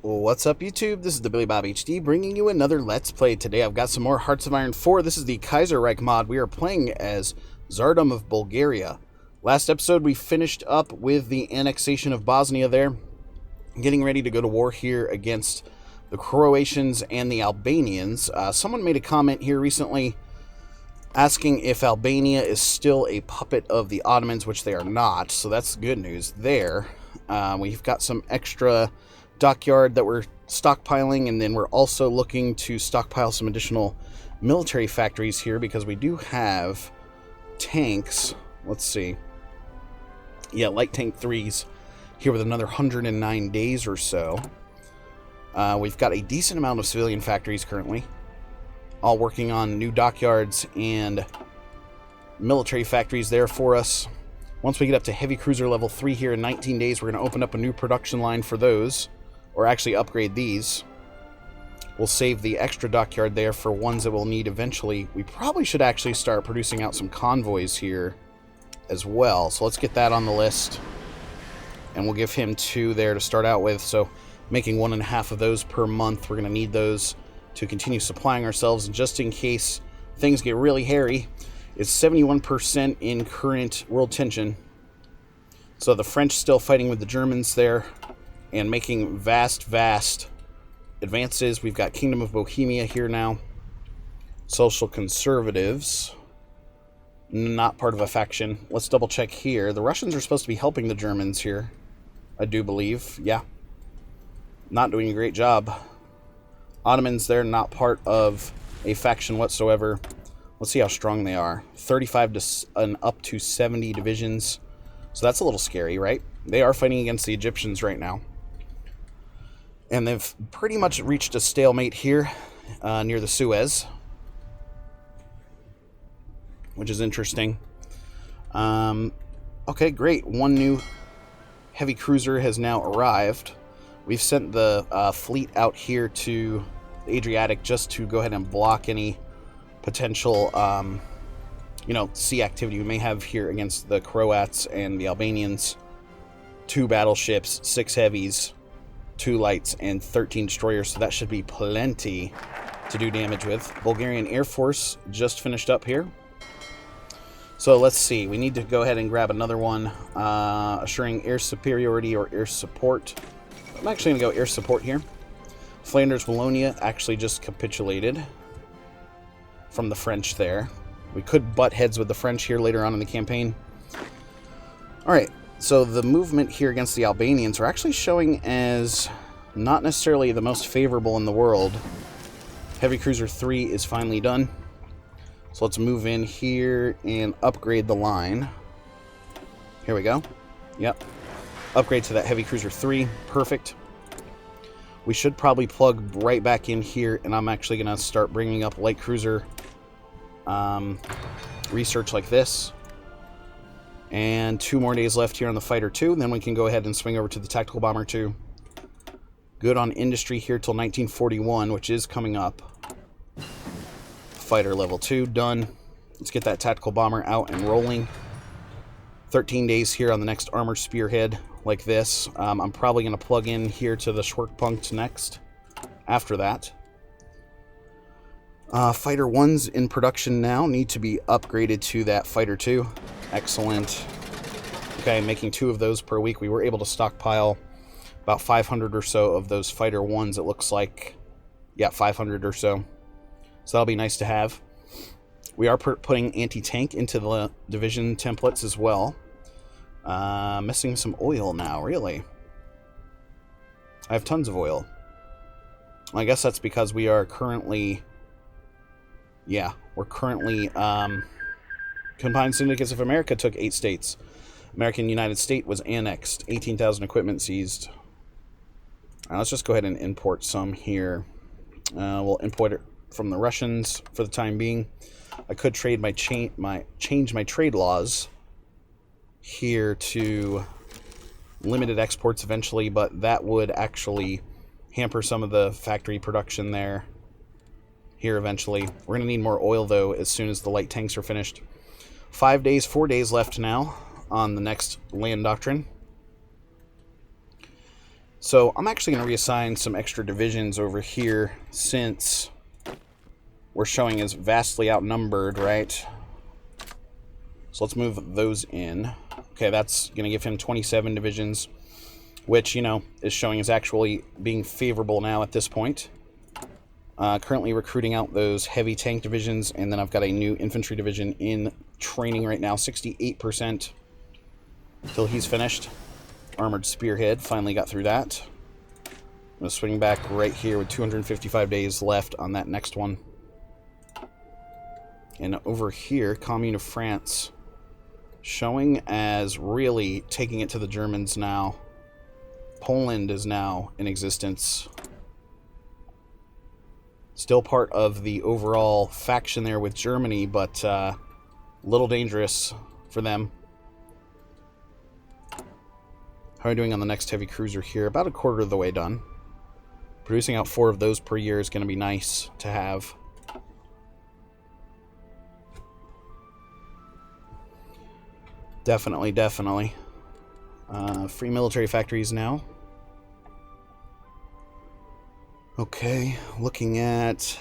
What's up, YouTube? This is the Billy Bob HD bringing you another Let's Play. Today I've got some more Hearts of Iron 4. This is the KaiserReich mod. We are playing as Tsarist of Bulgaria. Last episode we finished up with the annexation of Bosnia there. Getting ready to go to war here against the Croatians and the Albanians. Someone made a comment here recently asking if Albania is still a puppet of the Ottomans, which they are not. So that's good news there. We've got some extra dockyard that we're stockpiling, and then we're also looking to stockpile some additional military factories here because we do have tanks. Let's see. Yeah, light tank 3s here with another 109 days or so. We've got a decent amount of civilian factories currently, all working on new dockyards and military factories there for us. Once we get up to heavy cruiser level 3 here in 19 days, we're going to open up a new production line for those. Or actually upgrade these. We'll save the extra dockyard there for ones that we'll need eventually. We probably should actually start producing out some convoys here as well. So let's get that on the list. And we'll give him 2 there to start out with. So making 1.5 of those per month. We're going to need those to continue supplying ourselves. And just in case things get really hairy, it's 71% in current world tension. So the French still fighting with the Germans there and making vast advances. We've got Kingdom of Bohemia here now. Social Conservatives, not part of a faction. Let's double check here. The Russians are supposed to be helping the Germans here, I do believe. Yeah, not doing a great job. Ottomans, they're not part of a faction whatsoever. Let's see how strong they are. 35 to up to 70 divisions. So that's a little scary, right? They are fighting against the Egyptians right now. And they've pretty much reached a stalemate here near the Suez, which is interesting. Okay, great. One new heavy cruiser has now arrived. We've sent the fleet out here to the Adriatic just to go ahead and block any potential, sea activity we may have here against the Croats and the Albanians. 2 battleships, 6 heavies, 2 lights, and 13 destroyers, so that should be plenty to do damage with. Bulgarian Air Force just finished up here. So let's see, we need to go ahead and grab another one, assuring air superiority or air support. I'm actually going to go air support here. Flanders Wallonia actually just capitulated from the French there. We could butt heads with the French here later on in the campaign. Alright. So the movement here against the Albanians are actually showing as not necessarily the most favorable in the world. Heavy Cruiser 3 is finally done. So let's move in here and upgrade the line. Here we go. Yep. Upgrade to that Heavy Cruiser 3. Perfect. We should probably plug right back in here, and I'm actually going to start bringing up Light Cruiser research like this. And 2 more days left here on the Fighter 2. And then we can go ahead and swing over to the Tactical Bomber 2. Good on industry here till 1941, which is coming up. Fighter level 2 done. Let's get that Tactical Bomber out and rolling. 13 days here on the next Armored Spearhead like this. I'm probably going to plug in here to the Schwerpunkt next after that. Fighter 1's in production now. Need to be upgraded to that Fighter 2. Excellent. Okay, making 2 of those per week. We were able to stockpile about 500 or so of those Fighter 1s, it looks like. Yeah, 500 or so. So that'll be nice to have. We are putting anti-tank into the division templates as well. Missing some oil now, really. I have tons of oil. I guess that's because we are currently... Yeah, we're currently... Combined Syndicates of America took 8 states. American United States was annexed. 18,000 equipment seized. Let's just go ahead and import some here. We'll import it from the Russians for the time being. I could trade change my trade laws here to limited exports eventually, but that would actually hamper some of the factory production there here eventually. We're going to need more oil, though, as soon as the light tanks are finished. 4 days left now on the next land doctrine. So I'm actually going to reassign some extra divisions over here since we're showing as vastly outnumbered, right? So let's move those in. Okay, that's going to give him 27 divisions, which, you know, is showing as actually being favorable now at this point. Currently recruiting out those heavy tank divisions, and then I've got a new infantry division in training right now, 68% till he's finished. Armored Spearhead, finally got through that. I'm going to swing back right here with 255 days left on that next one. And over here, Commune of France, showing as really taking it to the Germans now. Poland is now in existence. Still part of the overall faction there with Germany, but a little dangerous for them. How are we doing on the next heavy cruiser here? About a quarter of the way done. Producing out 4 of those per year is going to be nice to have. Definitely, definitely. Free military factories now. Okay, looking at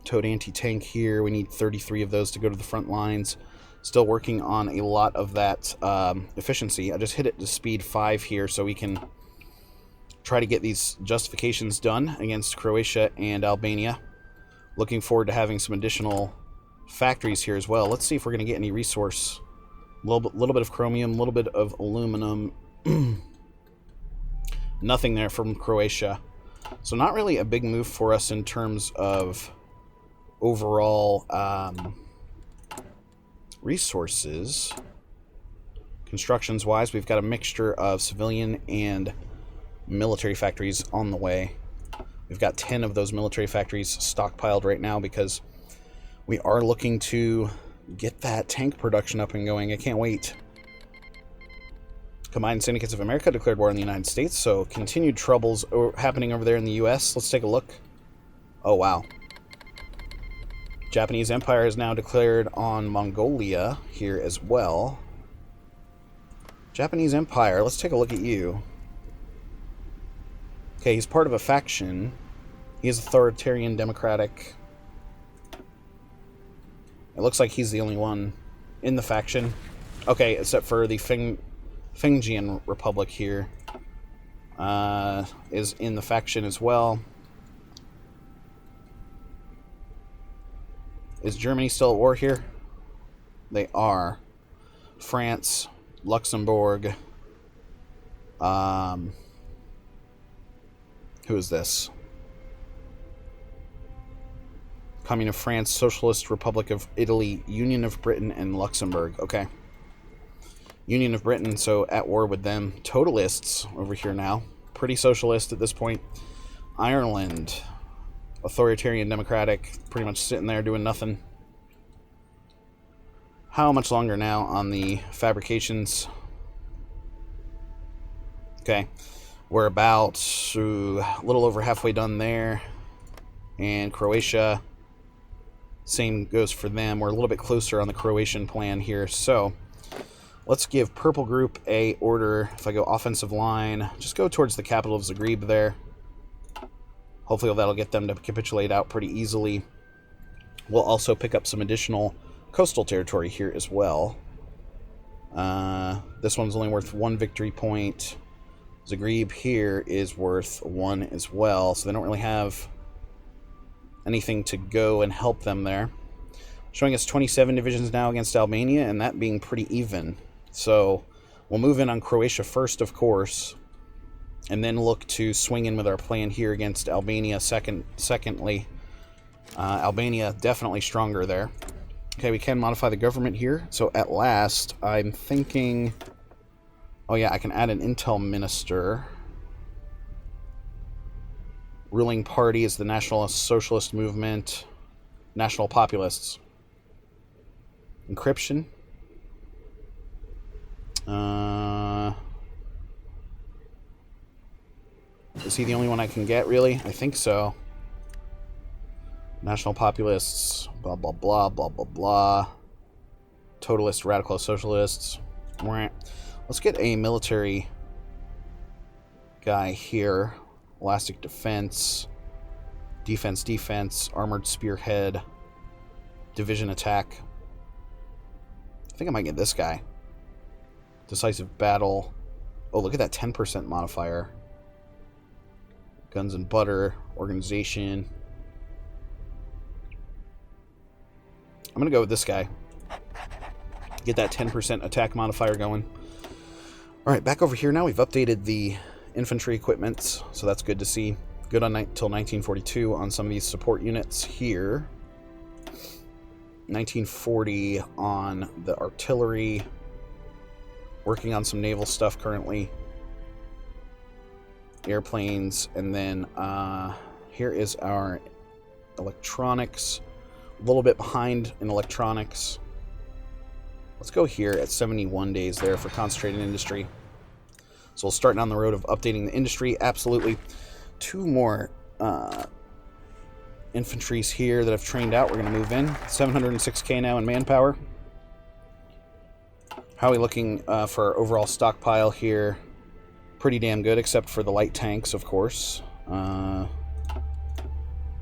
towed anti-tank here. We need 33 of those to go to the front lines. Still working on a lot of that efficiency. I just hit it to speed 5 here so we can try to get these justifications done against Croatia and Albania. Looking forward to having some additional factories here as well. Let's see if we're going to get any resource. A little bit of chromium, a little bit of aluminum. Nothing there from Croatia. So not really a big move for us in terms of overall resources. Constructions-wise, we've got a mixture of civilian and military factories on the way. We've got 10 of those military factories stockpiled right now because we are looking to get that tank production up and going. I can't wait. Combined Syndicates of America declared war on the United States, so continued troubles happening over there in the U.S. Let's take a look. Oh, wow. Japanese Empire has now declared on Mongolia here as well. Japanese Empire, let's take a look at you. Okay, he's part of a faction. He is authoritarian democratic. It looks like he's the only one in the faction. Okay, except for the Fingian Republic here is in the faction as well. Is Germany still at war here? They are. France, Luxembourg. Who is this? Commune of France, Socialist Republic of Italy, Union of Britain, and Luxembourg. Okay. Union of Britain, so at war with them. Totalists over here now. Pretty socialist at this point. Ireland, authoritarian democratic, pretty much sitting there doing nothing. How much longer now on the fabrications? Okay. We're about a little over halfway done there. And Croatia, same goes for them. We're a little bit closer on the Croatian plan here. So let's give Purple Group a order. If I go offensive line, just go towards the capital of Zagreb there. Hopefully that'll get them to capitulate out pretty easily. We'll also pick up some additional coastal territory here as well. This one's only worth 1 victory point. Zagreb here is worth 1 as well, so they don't really have anything to go and help them there. Showing us 27 divisions now against Albania, and that being pretty even. So we'll move in on Croatia first, of course, and then look to swing in with our plan here against Albania secondly. Albania definitely stronger there. Okay, we can modify the government here. So at last, I'm thinking... Oh yeah, I can add an intel minister. Ruling party is the National Socialist Movement. National Populists. Encryption. Is he the only one I can get, really? I think so. National Populists. Blah, blah, blah, blah, blah, blah. Totalist, Radical Socialists. Let's get a military guy here. Elastic defense, defense, armored spearhead, division attack. I think I might get this guy. Decisive battle. Oh, look at that 10% modifier. Guns and butter, organization. I'm going to go with this guy. Get that 10% attack modifier going. Alright, back over here now. We've updated the infantry equipment, so that's good to see. Good on till 1942 on some of these support units here. 1940 on the artillery. Working on some naval stuff currently. Airplanes, and then here is our electronics. A little bit behind in electronics. Let's go here at 71 days there for concentrated industry. So we'll start down the road of updating the industry. Absolutely. 2 more infantries here that I've trained out. We're going to move in. 706k now in manpower. How are we looking for our overall stockpile here? Pretty damn good, except for the light tanks, of course.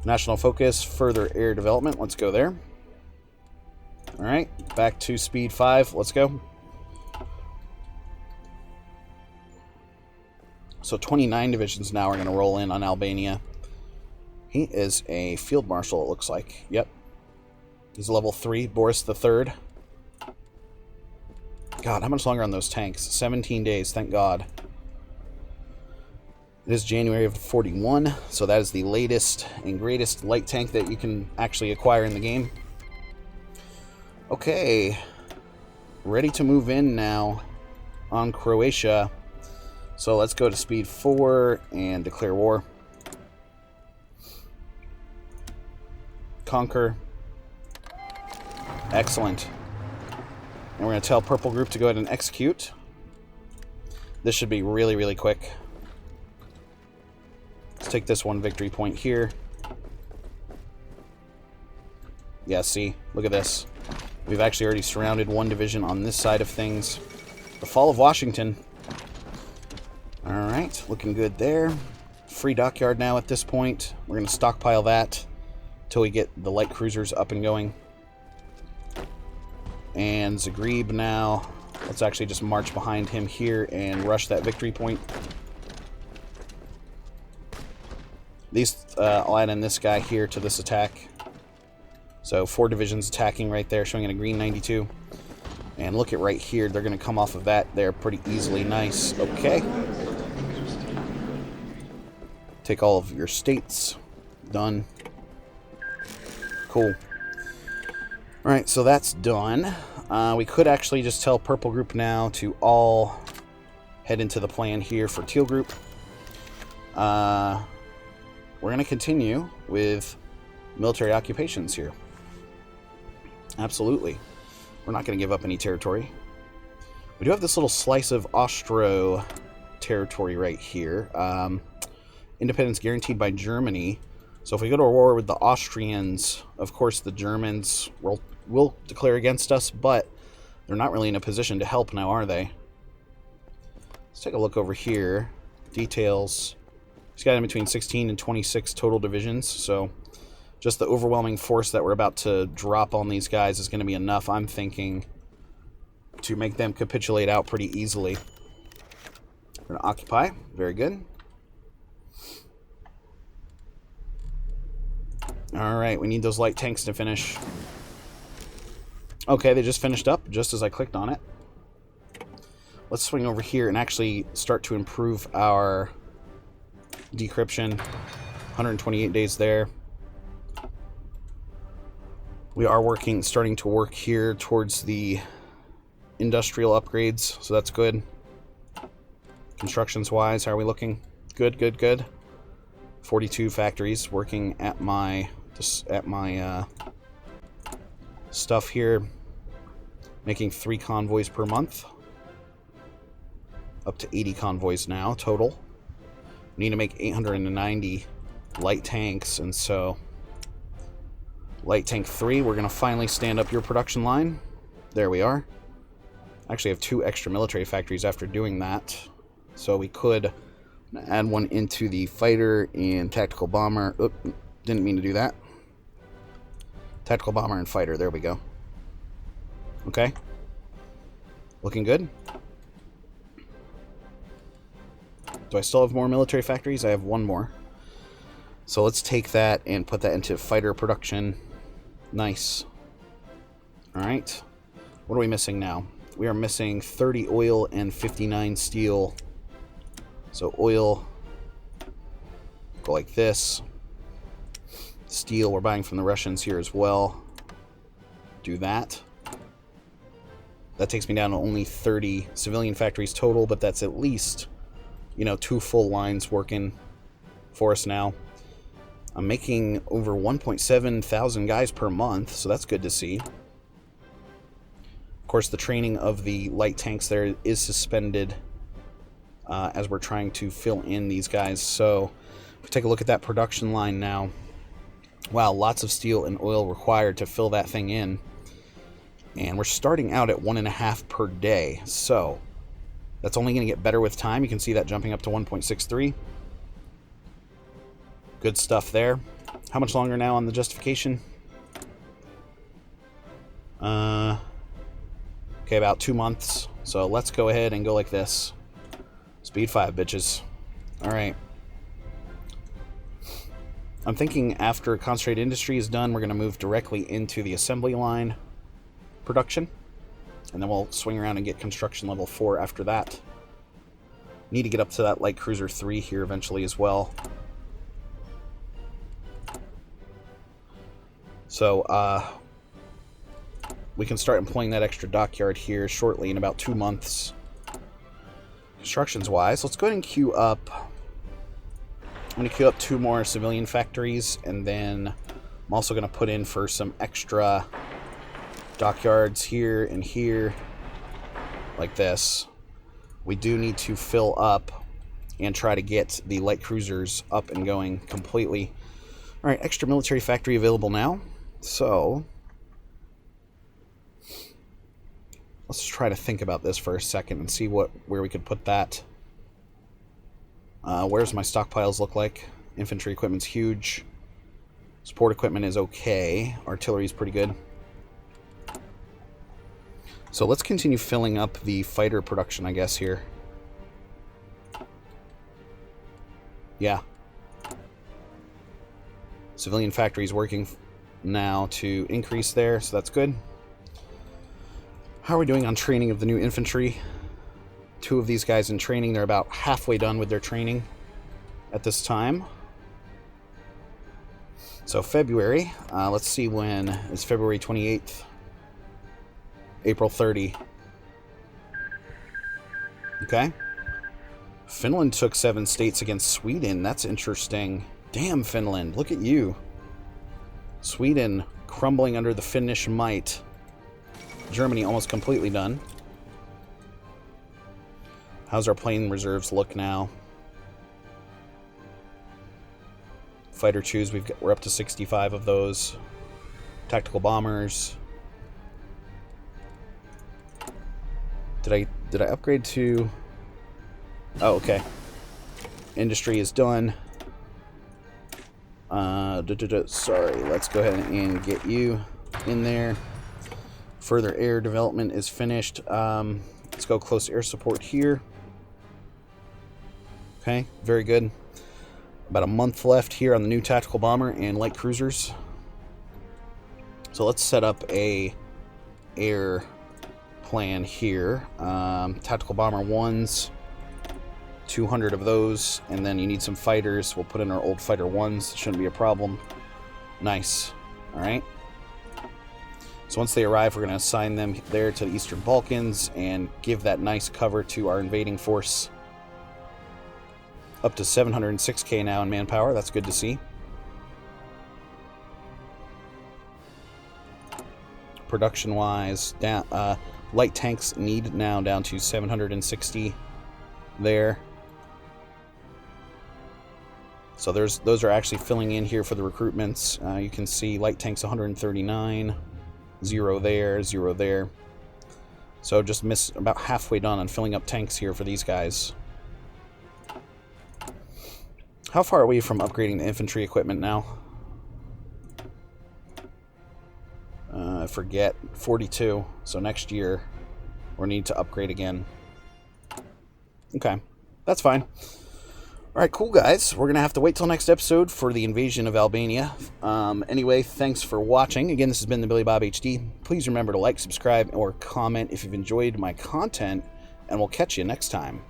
National focus, further air development. Let's go there. Alright, back to speed 5. Let's go. So 29 divisions now are going to roll in on Albania. He is a field marshal, it looks like. Yep. He's level 3, Boris the Third. God, how much longer on those tanks? 17 days, thank God. It is January of 41, so that is the latest and greatest light tank that you can actually acquire in the game. Okay. Ready to move in now on Croatia. So let's go to speed 4 and declare war. Conquer. Excellent. And we're going to tell Purple Group to go ahead and execute. This should be really, really quick. Let's take this one victory point here. Yeah, see? Look at this. We've actually already surrounded one division on this side of things. The fall of Washington. Alright, looking good there. Free dockyard now at this point. We're going to stockpile that until we get the light cruisers up and going. And Zagreb now. Let's actually just march behind him here and rush that victory point. I'll add in this guy here to this attack. So 4 divisions attacking right there, showing in a green 92. And look at right here, they're going to come off of that there pretty easily. Nice. Okay. Take all of your states. Done. Cool. Alright, so that's done. We could actually just tell Purple Group now to all head into the plan here for Teal Group. We're going to continue with military occupations here. Absolutely. We're not going to give up any territory. We do have this little slice of Austro territory right here. Independence guaranteed by Germany. So if we go to a war with the Austrians, of course the Germans will declare against us, but they're not really in a position to help now, are they? Let's take a look over here. Details. He's got in between 16 and 26 total divisions, so just the overwhelming force that we're about to drop on these guys is going to be enough, I'm thinking, to make them capitulate out pretty easily. We're going to occupy. Very good. Alright, we need those light tanks to finish. Okay, they just finished up, just as I clicked on it. Let's swing over here and actually start to improve our decryption. 128 days there. We are starting to work here towards the industrial upgrades, so that's good. Constructions wise, how are we looking? Good, good, good. 42 factories working at my stuff here, making 3 convoys per month. Up to 80 convoys now total. We need to make 890 light tanks, and so light tank 3, we're going to finally stand up your production line. There we are. Actually have 2 extra military factories after doing that, so we could Add one into the fighter and tactical bomber. Oop, didn't mean to do that. Tactical bomber and fighter. There we go. Okay. Looking good. Do I still have more military factories? I have one more. So let's take that and put that into fighter production. Nice. Alright. What are we missing now? We are missing 30 oil and 59 steel. So oil, go like this. Steel, we're buying from the Russians here as well. Do that. That takes me down to only 30 civilian factories total, but that's at least, you know, 2 full lines working for us now. I'm making over 1.7 thousand guys per month, so that's good to see. Of course, the training of the light tanks there is suspended as we're trying to fill in these guys. So if we take a look at that production line now, wow, lots of steel and oil required to fill that thing in. And we're starting out at 1.5 per day. So that's only going to get better with time. You can see that jumping up to 1.63. Good stuff there. How much longer now on the justification? Okay, about 2 months. So let's go ahead and go like this. Speed 5, bitches. Alright. I'm thinking after concentrated industry is done, we're going to move directly into the assembly line production. And then we'll swing around and get construction level 4 after that. Need to get up to that light cruiser 3 here eventually as well. So, we can start employing that extra dockyard here shortly in about 2 months. Constructions-wise, let's go ahead and queue up. I'm going to queue up 2 more civilian factories, and then I'm also going to put in for some extra dockyards here and here, like this. We do need to fill up and try to get the light cruisers up and going completely. Alright, extra military factory available now. So let's try to think about this for a second and see where we could put that. Where's my stockpiles look like? Infantry equipment's huge. Support equipment is okay. Artillery's pretty good. So let's continue filling up the fighter production, I guess, here. Yeah. Civilian factories working now to increase there, so that's good. How are we doing on training of the new infantry? 2 of these guys in training. They're about halfway done with their training at this time. So February, let's see when. It's February 28th. April 30. Okay. Finland took 7 states against Sweden. That's interesting. Damn, Finland. Look at you. Sweden crumbling under the Finnish might. Germany almost completely done. How's our plane reserves look now? Fighter 2s, we're up to 65 of those. Tactical bombers. Did I upgrade to... Oh, okay. Industry is done. Sorry, let's go ahead and get you in there. Further air development is finished. Let's go close air support here. Okay, very good. About a month left here on the new tactical bomber and light cruisers. So let's set up a air plan here. Tactical bomber 1s, 200 of those, and then you need some fighters. We'll put in our old fighter 1s. Shouldn't be a problem. Nice. All right. So once they arrive, we're going to assign them there to the Eastern Balkans and give that nice cover to our invading force. Up to 706k now in manpower. That's good to see. Production-wise, light tanks need now down to 760 there. So those are actually filling in here for the recruitments. You can see light tanks 139, 0 there, 0 there. So just about halfway done on filling up tanks here for these guys. How far are we from upgrading the infantry equipment now? I forget. 42. So next year, we'll need to upgrade again. Okay. That's fine. Alright, cool, guys. We're going to have to wait till next episode for the invasion of Albania. Anyway, thanks for watching. Again, this has been the Billy Bob HD. Please remember to like, subscribe, or comment if you've enjoyed my content, and we'll catch you next time.